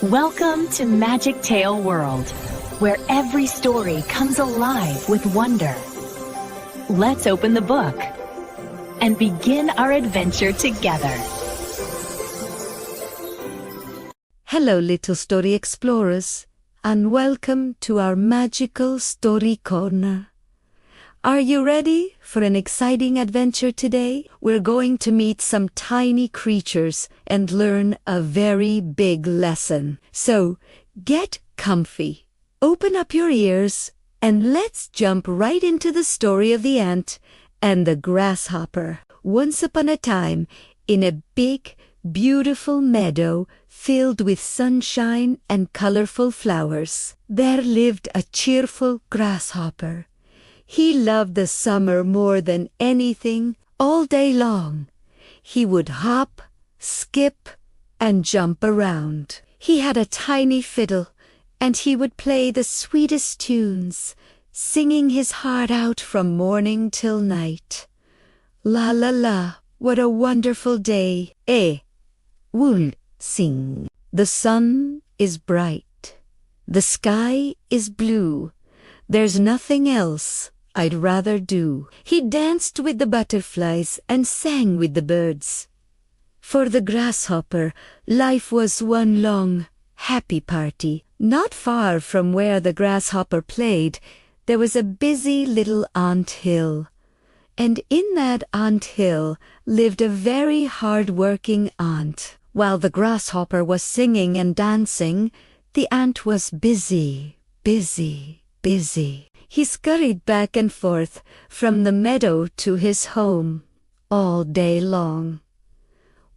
Welcome to Magic Tale World, where every story comes alive with wonder. Let's open the book and begin our adventure together. Hello, little story explorers, and welcome to our magical story corner. Are you ready for an exciting adventure today? We're going to meet some tiny creatures and learn a very big lesson. So, get comfy, open up your ears, and let's jump right into the story of the ant and the grasshopper. Once upon a time, in a big, beautiful meadow filled with sunshine and colorful flowers, there lived a cheerful grasshopper. He loved the summer more than anything. All day long he would hop, skip, and jump around. He had a tiny fiddle, and he would play the sweetest tunes, singing his heart out from morning till night. La la la, what a wonderful day. Wool sing. The sun is bright. The sky is blue. There's nothing else I'd rather do. He danced with the butterflies and sang with the birds. For the grasshopper, life was one long, happy party. Not far from where the grasshopper played, there was a busy little ant hill. And in that ant hill lived a very hard-working ant. While the grasshopper was singing and dancing, the ant was busy. He scurried back and forth from the meadow to his home all day long.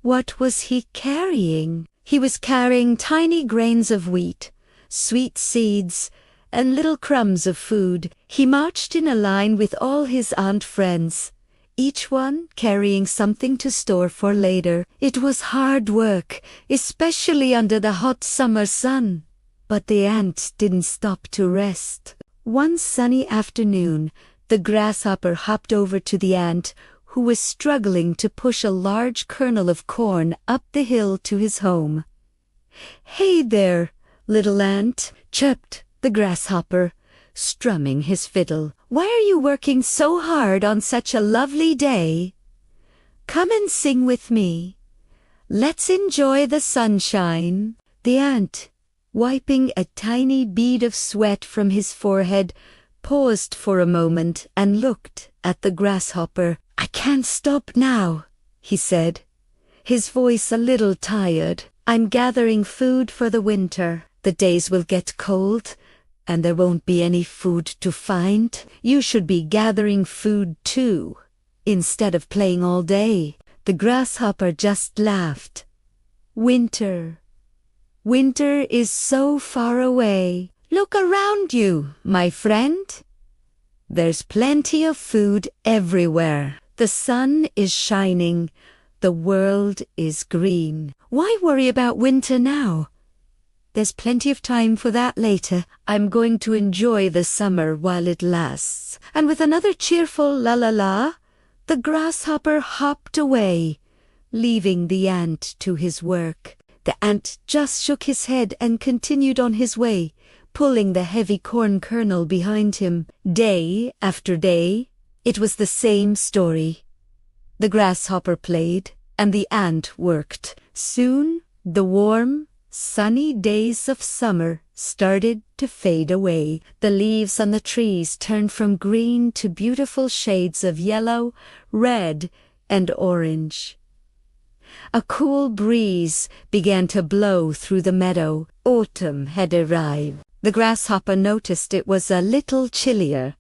What was he carrying? He was carrying tiny grains of wheat, sweet seeds, and little crumbs of food. He marched in a line with all his ant friends, each one carrying something to store for later. It was hard work, especially under the hot summer sun. But the ant didn't stop to rest. One sunny afternoon, the grasshopper hopped over to the ant, who was struggling to push a large kernel of corn up the hill to his home. "Hey there, little ant," chirped the grasshopper, strumming his fiddle. "Why are you working so hard on such a lovely day? Come and sing with me. Let's enjoy the sunshine." The ant, wiping a tiny bead of sweat from his forehead, paused for a moment and looked at the grasshopper. "I can't stop now," he said, his voice a little tired. "I'm gathering food for the winter. The days will get cold, and there won't be any food to find. You should be gathering food too, instead of playing all day." The grasshopper just laughed. Winter is so far away. Look around you, my friend. There's plenty of food everywhere. The sun is shining. The world is green. Why worry about winter now? There's plenty of time for that later. I'm going to enjoy the summer while it lasts. And with another cheerful la la la, the grasshopper hopped away, leaving the ant to his work. The ant just shook his head and continued on his way, pulling the heavy corn kernel behind him. Day after day, it was the same story. The grasshopper played, and the ant worked. Soon, the warm, sunny days of summer started to fade away. The leaves on the trees turned from green to beautiful shades of yellow, red, and orange. A cool breeze began to blow through the meadow. Autumn had arrived. The grasshopper noticed it was a little chillier,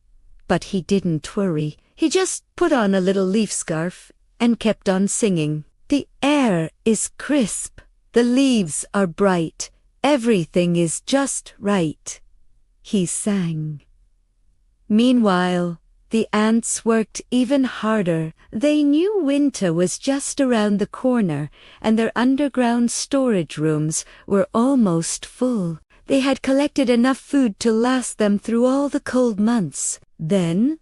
but he didn't worry. He just put on a little leaf scarf and kept on singing. "The air is crisp. The leaves are bright. Everything is just right," he sang. Meanwhile, the ants worked even harder. They knew winter was just around the corner, and their underground storage rooms were almost full. They had collected enough food to last them through all the cold months. Then,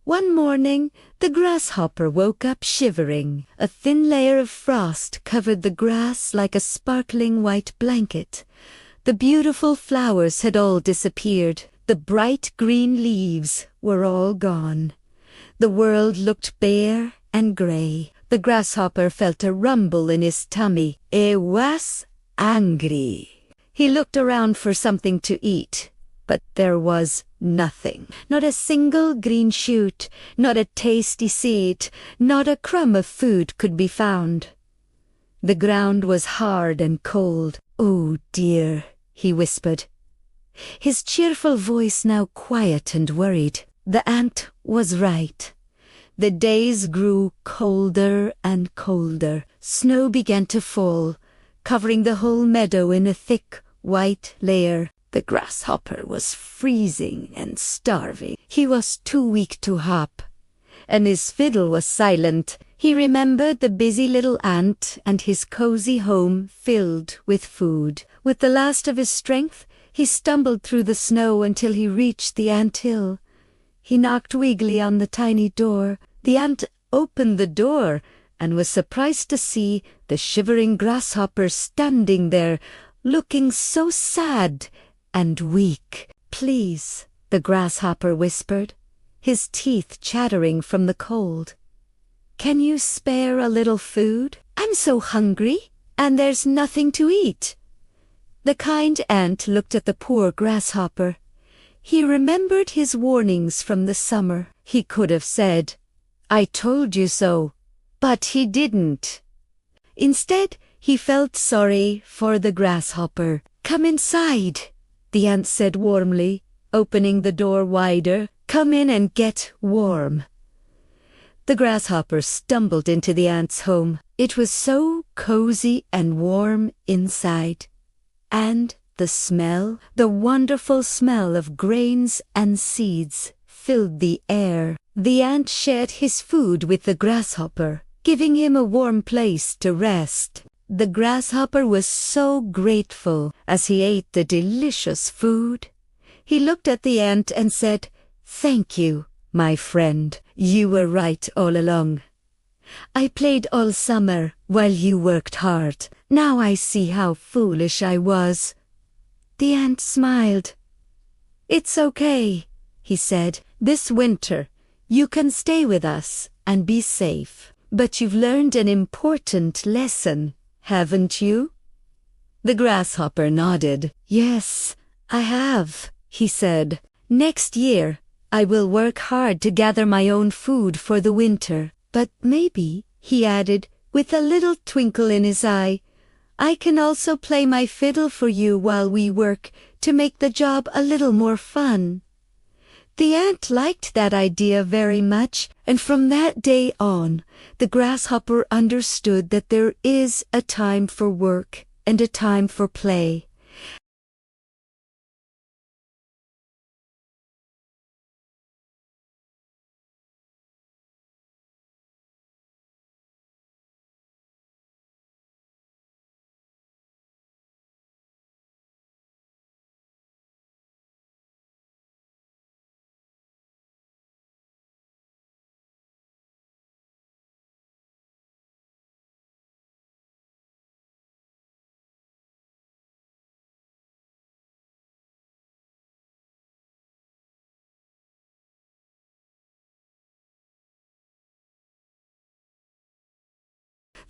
One morning, the grasshopper woke up shivering. A thin layer of frost covered the grass like a sparkling white blanket. The beautiful flowers had all disappeared. The bright green leaves were all gone. The world looked bare and grey. The grasshopper felt a rumble in his tummy. He was angry. He looked around for something to eat, but there was nothing. Not a single green shoot, not a tasty seed, not a crumb of food could be found. The ground was hard and cold. "Oh dear," he whispered, his cheerful voice now quiet and worried. The ant was right. The days grew colder and colder. Snow began to fall, covering the whole meadow in a thick white layer. The grasshopper was freezing and starving. He was too weak to hop, and his fiddle was silent. He remembered the busy little ant and his cozy home filled with food. With the last of his strength, he stumbled through the snow until he reached the ant hill. He knocked weakly on the tiny door. The ant opened the door and was surprised to see the shivering grasshopper standing there, looking so sad and weak. "Please," the grasshopper whispered, his teeth chattering from the cold. "Can you spare a little food? I'm so hungry, and there's nothing to eat." The kind ant looked at the poor grasshopper. He remembered his warnings from the summer. He could have said, "I told you so," but he didn't. Instead, he felt sorry for the grasshopper. "Come inside," the ant said warmly, opening the door wider. "Come in and get warm." The grasshopper stumbled into the ant's home. It was so cozy and warm inside. And the smell, the wonderful smell of grains and seeds, filled the air. The ant shared his food with the grasshopper, giving him a warm place to rest. The grasshopper was so grateful as he ate the delicious food. He looked at the ant and said, "Thank you, my friend. You were right all along. I played all summer while you worked hard. Now I see how foolish I was." The ant smiled. "It's okay," he said. "This winter, you can stay with us and be safe. But you've learned an important lesson, haven't you?" The grasshopper nodded. "Yes, I have," he said. "Next year, I will work hard to gather my own food for the winter. But maybe," he added, with a little twinkle in his eye, "I can also play my fiddle for you while we work to make the job a little more fun." The ant liked that idea very much, and from that day on, the grasshopper understood that there is a time for work and a time for play.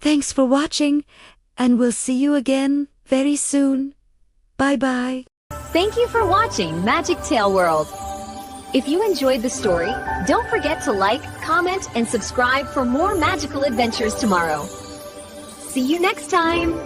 Thanks for watching, and we'll see you again very soon. Bye-bye. Thank you for watching Magic Tale World. If you enjoyed the story, don't forget to like, comment, and subscribe for more magical adventures tomorrow. See you next time!